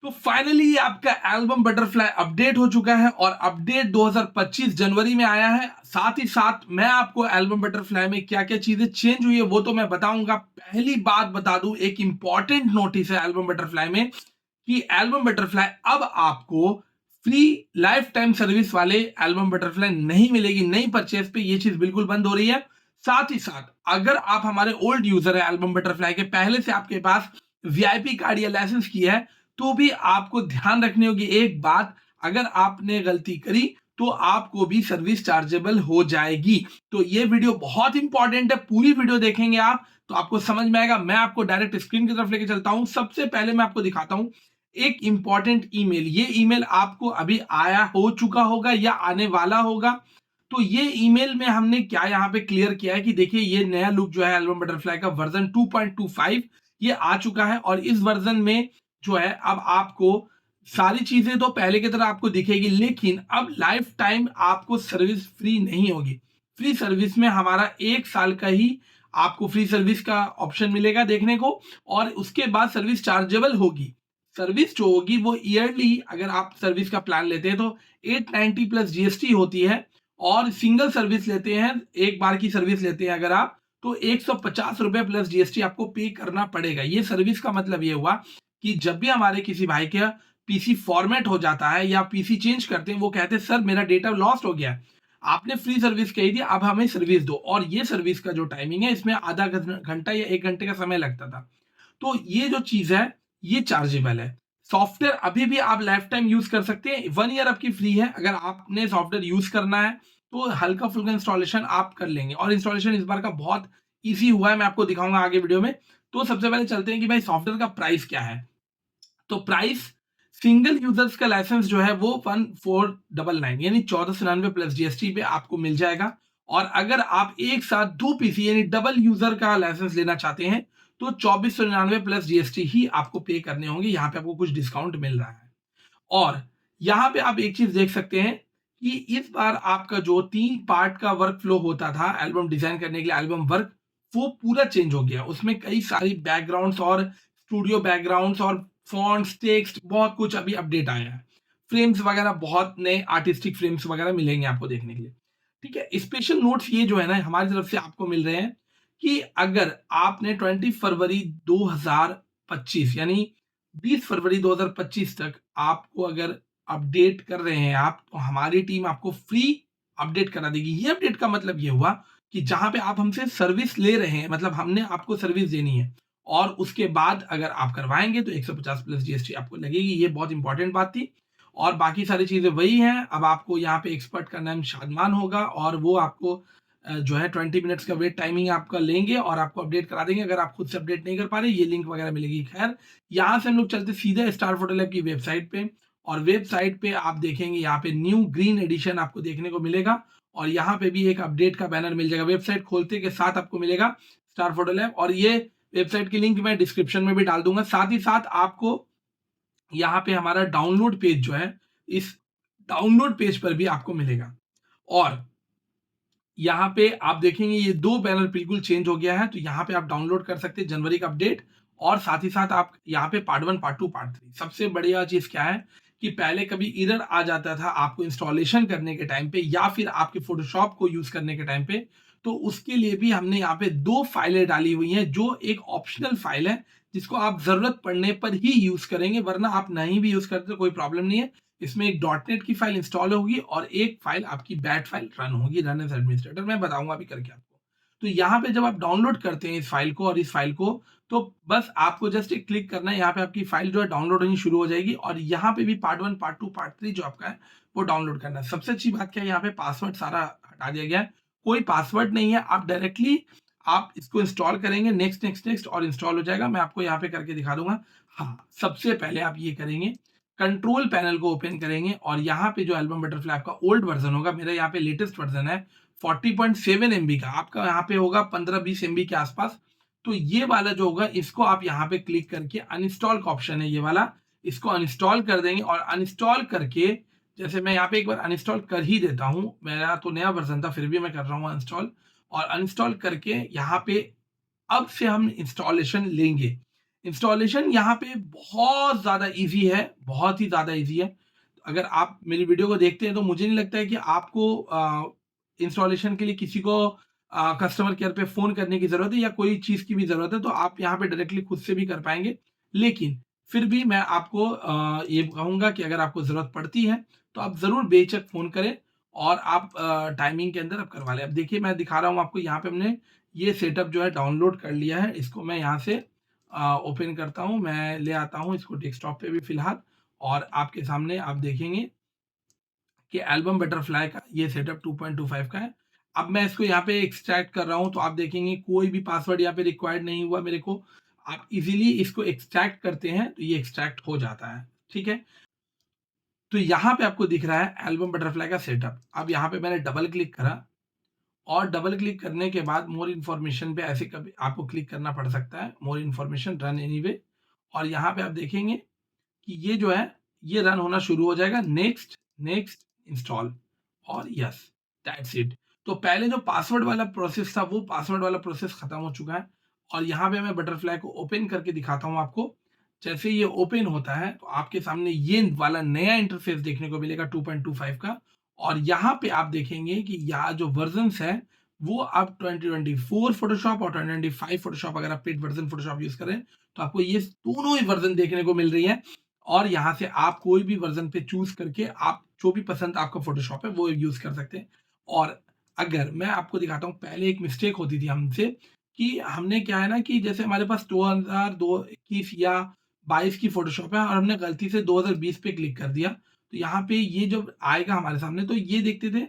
तो फाइनली आपका album butterfly update हो चुका है और अपडेट 2025 जनवरी में आया है। साथ ही साथ मैं आपको एल्बम बटरफ्लाई में क्या क्या चीजें चेंज हुई है वो तो मैं बताऊंगा। पहली बात बता दूं, एक इंपॉर्टेंट नोटिस है एल्बम बटरफ्लाई में कि एल्बम बटरफ्लाई अब आपको फ्री लाइफ टाइम सर्विस वाले एल्बम बटरफ्लाई नहीं मिलेगी। नई परचेज पे ये चीज बिल्कुल बंद हो रही है। साथ ही साथ अगर आप हमारे ओल्ड यूजर है एल्बम बटरफ्लाई के, पहले से आपके पास वीआईपी कार्ड या लाइसेंस की है, तो भी आपको ध्यान रखनी होगी एक बात, अगर आपने गलती करी तो आपको भी सर्विस चार्जेबल हो जाएगी। तो ये वीडियो बहुत इंपॉर्टेंट है, पूरी वीडियो देखेंगे आप तो आपको समझ में आएगा। मैं आपको डायरेक्ट स्क्रीन की तरफ लेके चलता हूं। सबसे पहले मैं आपको दिखाता हूं एक इंपॉर्टेंट ईमेल। ये ईमेल आपको अभी आया हो चुका होगा या आने वाला होगा। तो ये ईमेल में हमने क्या यहाँ पे क्लियर किया है कि देखिए ये नया लुक जो है एल्बम बटरफ्लाई का वर्जन 2.25 ये आ चुका है और इस वर्जन में जो है अब आपको सारी चीजें तो पहले की तरह आपको दिखेगी, लेकिन अब लाइफ टाइम आपको सर्विस फ्री नहीं होगी। फ्री सर्विस में हमारा 1 साल का ही आपको फ्री सर्विस का ऑप्शन मिलेगा देखने को, और उसके बाद सर्विस चार्जेबल होगी। सर्विस जो होगी वो ईयरली, अगर आप सर्विस का प्लान लेते हैं तो 890 प्लस जीएसटी होती है, और सिंगल सर्विस लेते हैं, एक बार की सर्विस लेते हैं अगर आप, तो 150 रुपए प्लस जीएसटी आपको पे करना पड़ेगा। ये सर्विस का मतलब ये हुआ कि जब भी हमारे किसी भाई का पीसी फॉर्मेट हो जाता है या पीसी चेंज करते हैं, वो कहते हैं सर मेरा डेटा लॉस्ट हो गया है, आपने फ्री सर्विस कही थी, अब हमें सर्विस दो। और ये सर्विस का जो टाइमिंग है इसमें आधा घंटा या 1 घंटे का समय लगता था। तो ये जो चीज है ये चार्जेबल है। सॉफ्टवेयर अभी भी आप लाइफ टाइम यूज कर सकते हैं, 1 ईयर आपकी फ्री है। अगर आपने सॉफ्टवेयर यूज करना है तो हल्का फुल्का इंस्टॉलेशन आप कर लेंगे, और इंस्टॉलेशन इस बार का बहुत इजी हुआ है, मैं आपको दिखाऊंगा आगे वीडियो में। तो सबसे पहले चलते हैं कि भाई सॉफ्टवेयर का प्राइस क्या है। तो प्राइस सिंगल यूजर्स का लाइसेंस जो है वो 1499 यानी 1499 प्लस जीएसटी पे आपको मिल जाएगा। और अगर आप एक साथ दो पीसी यानी डबल यूजर का लाइसेंस लेना चाहते हैं तो 2499 प्लस जीएसटी ही आपको पे करने होंगे। यहाँ पे आपको कुछ डिस्काउंट मिल रहा है। और यहाँ पे आप एक चीज देख सकते हैं कि इस बार आपका जो 3 पार्ट का वर्क फ्लो होता था एल्बम डिजाइन करने के लिए, एल्बम वर्क, वो पूरा चेंज हो गया। उसमें कई सारी बैकग्राउंड्स और स्टूडियो बैकग्राउंड्स और फॉन्ट्स, टेक्स्ट, बहुत कुछ अभी अपडेट आया है। फ्रेम्स वगैरह, बहुत नए आर्टिस्टिक फ्रेम्स वगैरह मिलेंगे आपको देखने के लिए। ठीक है, स्पेशल नोट्स ये जो है ना हमारी तरफ से आपको मिल रहे हैं कि अगर आपने 20 फरवरी 2025 यानी 20 फरवरी 2025 तक आपको अगर अपडेट कर रहे हैं आप, तो हमारी टीम आपको फ्री अपडेट करा देगी। ये अपडेट का मतलब ये हुआ कि जहां पे आप हमसे सर्विस ले रहे हैं, मतलब हमने आपको सर्विस देनी है, और उसके बाद अगर आप करवाएंगे तो 150 प्लस जीएसटी आपको लगेगी। ये बहुत इंपॉर्टेंट बात थी। और बाकी सारी चीजें वही हैं। अब आपको यहाँ पे एक्सपर्ट का नाम शादमान होगा और वो आपको जो है 20 मिनट्स का वेट टाइमिंग आपका लेंगे और आपको अपडेट करा देंगे। अगर आप खुद से अपडेट नहीं कर पा रहे, ये लिंक वगैरह मिलेगी। खैर, यहाँ से हम लोग चलते सीधे स्टार फोटो लैब की वेबसाइट पे, और वेबसाइट पे आप देखेंगे यहाँ पे न्यू ग्रीन एडिशन आपको देखने को मिलेगा, और यहाँ पे भी एक अपडेट का बैनर मिल जाएगा। वेबसाइट खोलते के साथ आपको मिलेगा स्टार फोटो लैब, और ये वेबसाइट की लिंक मैं डिस्क्रिप्शन में भी डाल दूंगा। साथ ही साथ आपको यहाँ पे हमारा डाउनलोड पेज जो है, इस डाउनलोड पेज पर भी आपको मिलेगा। और यहाँ पे आप देखेंगे ये दो बैनर बिल्कुल चेंज हो गया है। तो यहाँ पे आप डाउनलोड कर सकते हैं जनवरी का अपडेट, और साथ ही साथ आप यहाँ पे पार्ट 1, पार्ट 2, पार्ट 3। सबसे बढ़िया चीज क्या है कि पहले कभी एरर आ जाता था आपको इंस्टॉलेशन करने के टाइम पे या फिर आपके फोटोशॉप को यूज करने के टाइम पे, तो उसके लिए भी हमने यहाँ पे 2 फाइलें डाली हुई हैं, जो एक ऑप्शनल फाइल है जिसको आप जरूरत पड़ने पर ही यूज करेंगे, वरना आप नहीं भी यूज करते तो कोई प्रॉब्लम नहीं है। इसमें एक डॉटनेट की फाइल इंस्टॉल होगी और एक फाइल आपकी बैट फाइल रन होगी, रन एज एडमिनिस्ट्रेटर। मैं बताऊंगा अभी करके आपको। तो यहाँ पे जब आप डाउनलोड करते हैं इस फाइल को और इस फाइल को, तो बस आपको जस्ट एक क्लिक करना है, यहाँ पे आपकी फाइल जो है डाउनलोड होनी शुरू हो जाएगी। और यहाँ पे भी पार्ट 1, पार्ट 2, पार्ट 3 जो आपका है वो डाउनलोड करना है। सबसे अच्छी बात क्या है, यहाँ पे पासवर्ड सारा हटा दिया गया है, कोई पासवर्ड नहीं है। आप डायरेक्टली आप इसको इंस्टॉल करेंगे, नेक्स्ट नेक्स्ट नेक्स्ट, और इंस्टॉल हो जाएगा। मैं आपको यहाँ पे करके दिखा दूंगा। हाँ, सबसे पहले आप ये करेंगे, कंट्रोल पैनल को ओपन करेंगे, और यहाँ पे जो एल्बम बटरफ्लाई आपका ओल्ड वर्जन होगा, मेरा यहाँ पे लेटेस्ट वर्जन है 40.7 MB का, आपका यहाँ पे होगा 15-20 MB के आसपास। तो ये वाला जो होगा इसको आप यहाँ पे क्लिक करके अनइंस्टॉल का ऑप्शन है ये वाला, इसको अनइंस्टॉल कर देंगे। और अनइंस्टॉल करके, जैसे मैं यहाँ पे एक बार अनइंस्टॉल कर ही देता हूँ, मेरा तो नया वर्जन था फिर भी मैं कर रहा हूँ अनइंस्टॉल। और अनइंस्टॉल करके यहाँ पे अब से हम इंस्टॉलेशन लेंगे। इंस्टॉलेशन यहाँ पे बहुत ज़्यादा ईज़ी है, बहुत ही ज़्यादा ईज़ी है। अगर आप मेरी वीडियो को देखते हैं तो मुझे नहीं लगता है कि आपको इंस्टॉलेशन के लिए किसी को कस्टमर केयर पे फ़ोन करने की ज़रूरत है या कोई चीज़ की भी ज़रूरत है, तो आप यहाँ पे डायरेक्टली खुद से भी कर पाएँगे। लेकिन फिर भी मैं आपको ये कहूँगा कि अगर आपको ज़रूरत पड़ती है, तो आप ज़रूर बेझिझक फ़ोन करें और आप टाइमिंग के अंदर आप करवा लें। अब देखिए मैं दिखा रहा हूँ आपको, यहाँ पे हमने ये सेटअप जो है डाउनलोड कर लिया है। इसको मैं यहाँ से ओपन करता हूँ, मैं ले आता हूँ इसको डेस्कटॉप पे भी फ़िलहाल, और आपके सामने आप देखेंगे कि एल्बम बटरफ्लाई का ये सेटअप 2.25 का है। अब मैं इसको यहाँ पे एक्सट्रैक्ट कर रहा हूँ, तो आप देखेंगे कोई भी पासवर्ड यहाँ पे रिक्वायर्ड नहीं हुआ मेरे को। आप इज़िली इसको एक्सट्रैक्ट करते हैं, तो ये एक्सट्रैक्ट हो जाता है, ठीक है? तो यहाँ पे आपको दिख रहा है एल्बम बटरफ्लाई का सेटअप। अब यहाँ पे मैंने डबल क्लिक करा और डबल क्लिक करने के बाद मोर इन्फॉर्मेशन पे ऐसे कभी आपको क्लिक करना पड़ सकता है, मोर इन्फॉर्मेशन रन एनीवे, और यहाँ पे आप देखेंगे कि ये जो है ये रन होना शुरू हो जाएगा। नेक्स्ट, नेक्स्ट, इंस्टॉल और यस, दैट्स इट। तो पहले जो पासवर्ड वाला प्रोसेस था वो पासवर्ड वाला प्रोसेस खत्म हो चुका है, और यहाँ पे मैं बटरफ्लाई को ओपन करके दिखाता हूँ आपको। जैसे ये ओपन होता है तो आपके सामने ये वाला नया इंटरफेस देखने को मिलेगा 2.25 का, और यहाँ पे आप देखेंगे कि यहाँ जो वर्जन्स है वो आप 2024 फोटोशॉप और 2025 फोटोशॉप, अगर आप पेड वर्जन फोटोशॉप यूज करें तो आपको ये दोनों ही वर्जन देखने को मिल रही है। और यहाँ से आप कोई भी वर्जन पे चूज करके आप जो भी पसंद आपका फोटोशॉप है वो यूज कर सकते हैं। और अगर मैं आपको दिखाता हूँ, पहले एक मिस्टेक होती थी हमसे कि हमने क्या है ना कि जैसे हमारे पास 2021 या 22 की फोटोशॉप है और हमने गलती से 2020 पे क्लिक कर दिया, तो यहाँ पे ये जब आएगा हमारे सामने तो ये देखते थे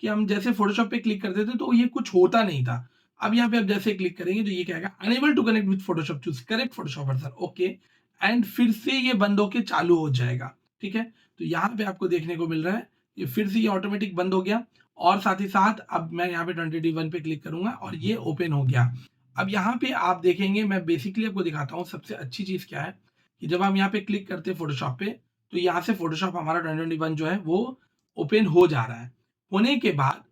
कि हम जैसे फोटोशॉप पे क्लिक करते थे तो ये कुछ होता नहीं था। अब यहाँ पे आप जैसे क्लिक करेंगे तो ये कहेगा unable to connect with Photoshop, choose correct Photoshop version, okay, and फिर से ये बंद होके चालू हो जाएगा, ठीक है? तो यहाँ पे आपको देखने को मिल रहा है ये फिर से ये ऑटोमेटिक बंद हो गया, और साथ ही साथ अब मैं यहाँ पे 2021 पे क्लिक करूंगा और ये ओपन हो गया। अब यहाँ पे आप देखेंगे, मैं बेसिकली आपको दिखाता हूँ सबसे अच्छी चीज क्या है कि जब हम यहाँ पे क्लिक करते हैं फोटोशॉप पे, तो यहाँ से फोटोशॉप हमारा 2021 जो है वो ओपन हो जा रहा है। होने के बाद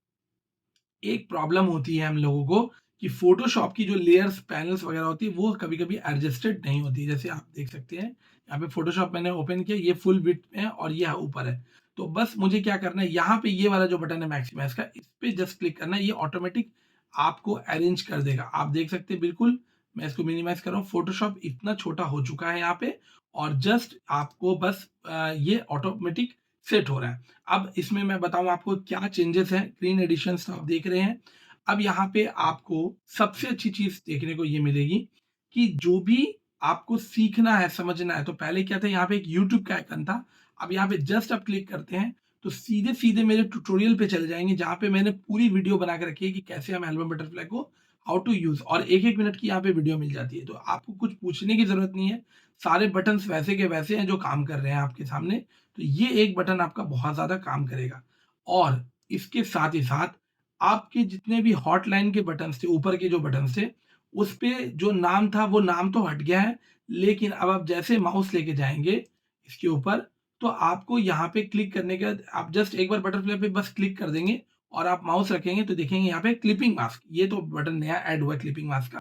एक प्रॉब्लम होती है हम लोगों को कि फोटोशॉप की जो लेयर्स पैनल्स वगैरह होती है वो कभी कभी एडजस्टेड नहीं होती। जैसे आप देख सकते हैं यहाँ पे फोटोशॉप मैंने ओपन किया, ये फुल विड्थ में है और ये ऊपर है। तो बस मुझे क्या करना है, यहाँ पे ये वाला जो बटन है मैक्सिमाइज का, इस पे जस्ट क्लिक करना है, ये ऑटोमेटिक आपको अरेंज कर देगा। आप देख सकते हैं बिल्कुल, मैं इसको मिनिमाइज कर रहा हूँ, फोटोशॉप इतना छोटा हो चुका है यहाँ पे, और जस्ट आपको बस ये ऑटोमेटिक सेट हो रहा है। अब इसमें मैं बताऊं आपको क्या चेंजेस हैं, ग्रीन एडिशंस तो आप देख रहे हैं। अब यहाँ पे आपको सबसे अच्छी चीज देखने को ये मिलेगी कि जो भी आपको सीखना है, समझना है, तो पहले क्या था, यहाँ पे एक यूट्यूब का आइकन था। अब यहाँ पे जस्ट आप क्लिक करते हैं तो सीधे सीधे मेरे ट्यूटोरियल पे चले जाएंगे जहाँ पे मैंने पूरी वीडियो बना के रखी है कि कैसे हम एल्बम बटरफ्लाई को हाउ टू यूज, और एक एक मिनट की यहाँ पे वीडियो मिल जाती है। तो आपको कुछ पूछने की जरूरत नहीं है, सारे बटन्स वैसे के वैसे हैं जो काम कर रहे हैं आपके सामने। तो ये एक बटन आपका बहुत ज़्यादा काम करेगा। और इसके साथ ही साथ आपके जितने भी हॉटलाइन के बटन्स थे, ऊपर के जो बटन्स थे, उस पे जो नाम था वो नाम तो हट गया है, लेकिन अब आप जैसे माउस लेके जाएँगे इसके ऊपर, तो आपको यहाँ पे क्लिक करने के बाद आप जस्ट एक बार बटरफ्लाई पे बस क्लिक कर देंगे और आप माउस रखेंगे तो देखेंगे यहाँ पे क्लिपिंग मास्क, ये तो बटन नया ऐड हुआ है क्लिपिंग मास्क का।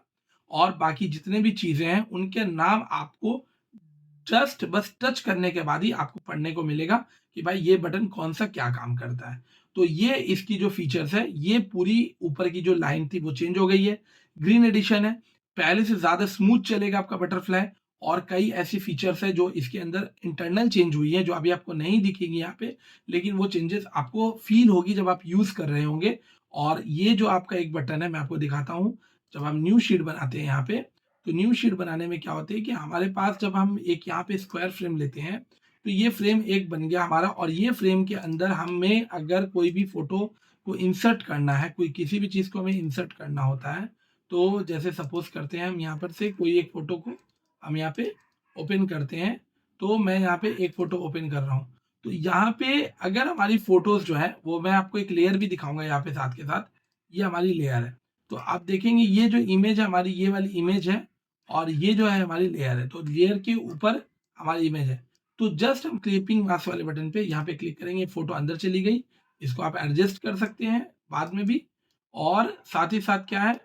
और बाकी जितने भी चीज़ें हैं उनके नाम आपको जस्ट बस टच करने के बाद ही आपको पढ़ने को मिलेगा कि भाई ये बटन कौन सा क्या काम करता है। तो ये इसकी जो फीचर्स है, ये पूरी ऊपर की जो लाइन थी वो चेंज हो गई है, ग्रीन एडिशन है, पहले से ज्यादा स्मूथ चलेगा आपका बटरफ्लाई। और कई ऐसी फीचर्स है जो इसके अंदर इंटरनल चेंज हुई है जो अभी आपको नहीं दिखेंगी यहाँ पे, लेकिन वो चेंजेस आपको फील होगी जब आप यूज कर रहे होंगे। और ये जो आपका एक बटन है मैं आपको दिखाता हूँ, जब हम न्यू शीट बनाते हैं यहाँ पे, तो न्यू शीट बनाने में क्या होता है कि हमारे पास जब हम एक यहाँ पे स्क्वायर फ्रेम लेते हैं तो ये फ्रेम एक बन गया हमारा, और ये फ्रेम के अंदर हमें अगर कोई भी फोटो को इंसर्ट करना है, कोई किसी भी चीज़ को हमें इंसर्ट करना होता है, तो जैसे सपोज करते हैं हम यहाँ पर से कोई एक फोटो को हम यहाँ पे ओपन करते हैं, तो मैं यहाँ पे एक फोटो ओपन कर रहा हूँ। तो यहाँ पे अगर हमारी फोटोज जो है वो, मैं आपको एक लेयर भी दिखाऊंगा यहाँ पे साथ के साथ, ये हमारी लेयर है। तो आप देखेंगे ये जो इमेज है हमारी, ये वाली इमेज है, और ये जो है हमारी लेयर है, तो लेयर के ऊपर हमारी इमेज है। तो जस्ट हम क्लिपिंग मास्क वाले बटन पे यहाँ पे क्लिक करेंगे, फोटो अंदर चली गई, इसको आप एडजस्ट कर सकते हैं बाद में भी। और साथ ही साथ क्या है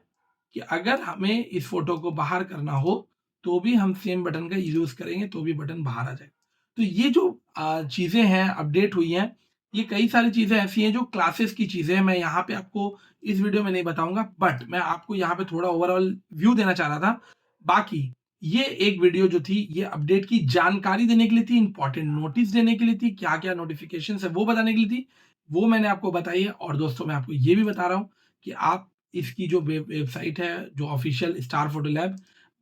कि अगर हमें इस फोटो को बाहर करना हो तो भी हम सेम बटन का यूज़ करेंगे तो भी बटन बाहर आ जाएगा। तो ये जो चीज़ें हैं अपडेट हुई हैं, ये कई सारी चीज़ें ऐसी हैं जो क्लासेस की चीज़ें हैं, मैं यहाँ पे आपको इस वीडियो में नहीं बताऊँगा, बट मैं आपको यहाँ पे थोड़ा ओवरऑल व्यू देना चाह रहा था। बाकी ये एक वीडियो जो थी, ये अपडेट की जानकारी देने के लिए थी, इम्पोर्टेंट नोटिस देने के लिए थी, क्या-क्या नोटिफ़िकेशंस है वो बताने के लिए थी, वो मैंने आपको बताई है। और दोस्तों मैं आपको ये भी बता रहा हूँ कि आप इसकी जो वेबसाइट है, जो ऑफ़िशियल स्टार फोटो लैब,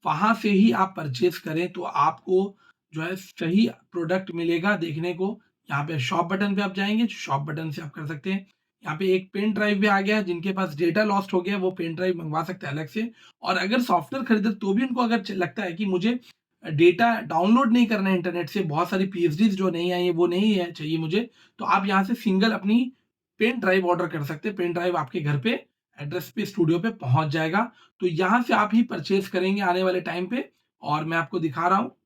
वहाँ से ही आप परचेज़ करें तो आपको जो है सही प्रोडक्ट मिलेगा देखने को। यहाँ पे शॉप बटन पे आप जाएँगे, शॉप बटन से आप कर सकते हैं। यहाँ पे एक पेन ड्राइव भी आ गया है, जिनके पास डेटा लॉस्ट हो गया है, वो पेन ड्राइव मँगवा सकते हैं अलग से। और अगर सॉफ्टवेयर खरीदे तो भी उनको अगर लगता है कि मुझे डेटा डाउनलोड नहीं करना है इंटरनेट से, बहुत सारी पीएचडीज़ जो नहीं आई है, वो नहीं है चाहिए मुझे, तो आप यहाँ से सिंगल अपनी पेन ड्राइव ऑर्डर कर सकते हैं। पेन ड्राइव आपके घर पे एड्रेस पे स्टूडियो पे पहुँच जाएगा। तो यहाँ से आप ही परचेज़ करेंगे आने वाले टाइम पे। और मैं आपको दिखा रहा हूँ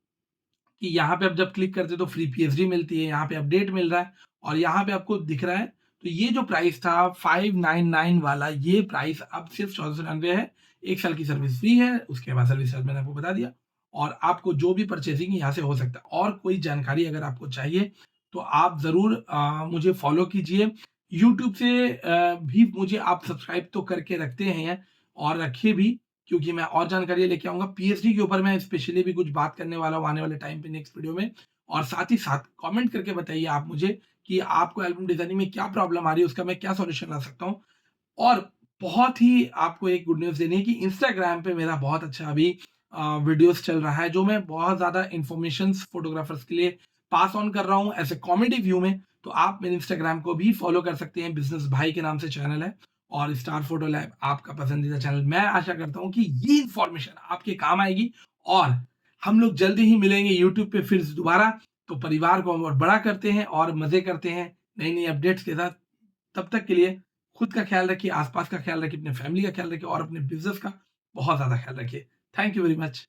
कि यहाँ पे आप जब क्लिक करते हो तो फ्री पीएचडी मिलती है, यहाँ पे अपडेट मिल रहा है और यहाँ पे आपको दिख रहा है। तो ये जो प्राइस था 599 वाला, ये प्राइस अब सिर्फ 1499 है। 1 साल की सर्विस फ्री है, उसके बाद सर्विस चार्ज मैंने आपको बता दिया। और आपको जो भी परचेज़िंग यहाँ से हो सकता है। और कोई जानकारी अगर आपको चाहिए तो आप ज़रूर मुझे फ़ॉलो कीजिए। यूट्यूब से भी मुझे आप सब्सक्राइब तो करके रखते हैं और रखिए भी, क्योंकि मैं और जानकारियाँ लेके आऊँगा। पीएचडी के ऊपर मैं स्पेशली भी कुछ बात करने वाला हूँ आने वाले टाइम पे नेक्स्ट वीडियो में। और साथ ही साथ कमेंट करके बताइए आप मुझे कि आपको एल्बम डिज़ाइनिंग में क्या प्रॉब्लम आ रही है, उसका मैं क्या सॉल्यूशन ला सकता हूँ। और बहुत ही आपको एक गुड न्यूज़ देनी है कि इंस्टाग्राम पे मेरा बहुत अच्छा अभी वीडियोज़ चल रहा है, जो मैं बहुत ज़्यादा इन्फॉर्मेशंस फोटोग्राफर्स के लिए पास ऑन कर रहा हूँ ऐसे कॉमेडी व्यू में। तो आप मेरे इंस्टाग्राम को भी फॉलो कर सकते हैं, बिज़नेस भाई के नाम से चैनल है और स्टार फोटो लैब आपका पसंदीदा चैनल। मैं आशा करता हूँ कि ये इन्फॉर्मेशन आपके काम आएगी और हम लोग जल्दी ही मिलेंगे यूट्यूब पे फिर से दोबारा। तो परिवार को हम और बड़ा करते हैं और मज़े करते हैं नई-नई अपडेट्स के साथ। तब तक के लिए खुद का ख्याल रखिए, आस-पास का ख्याल रखिए, अपने फैमिली का ख्याल रखिए और अपने बिज़नेस का बहुत ज़्यादा ख्याल रखिए। Thank you very much.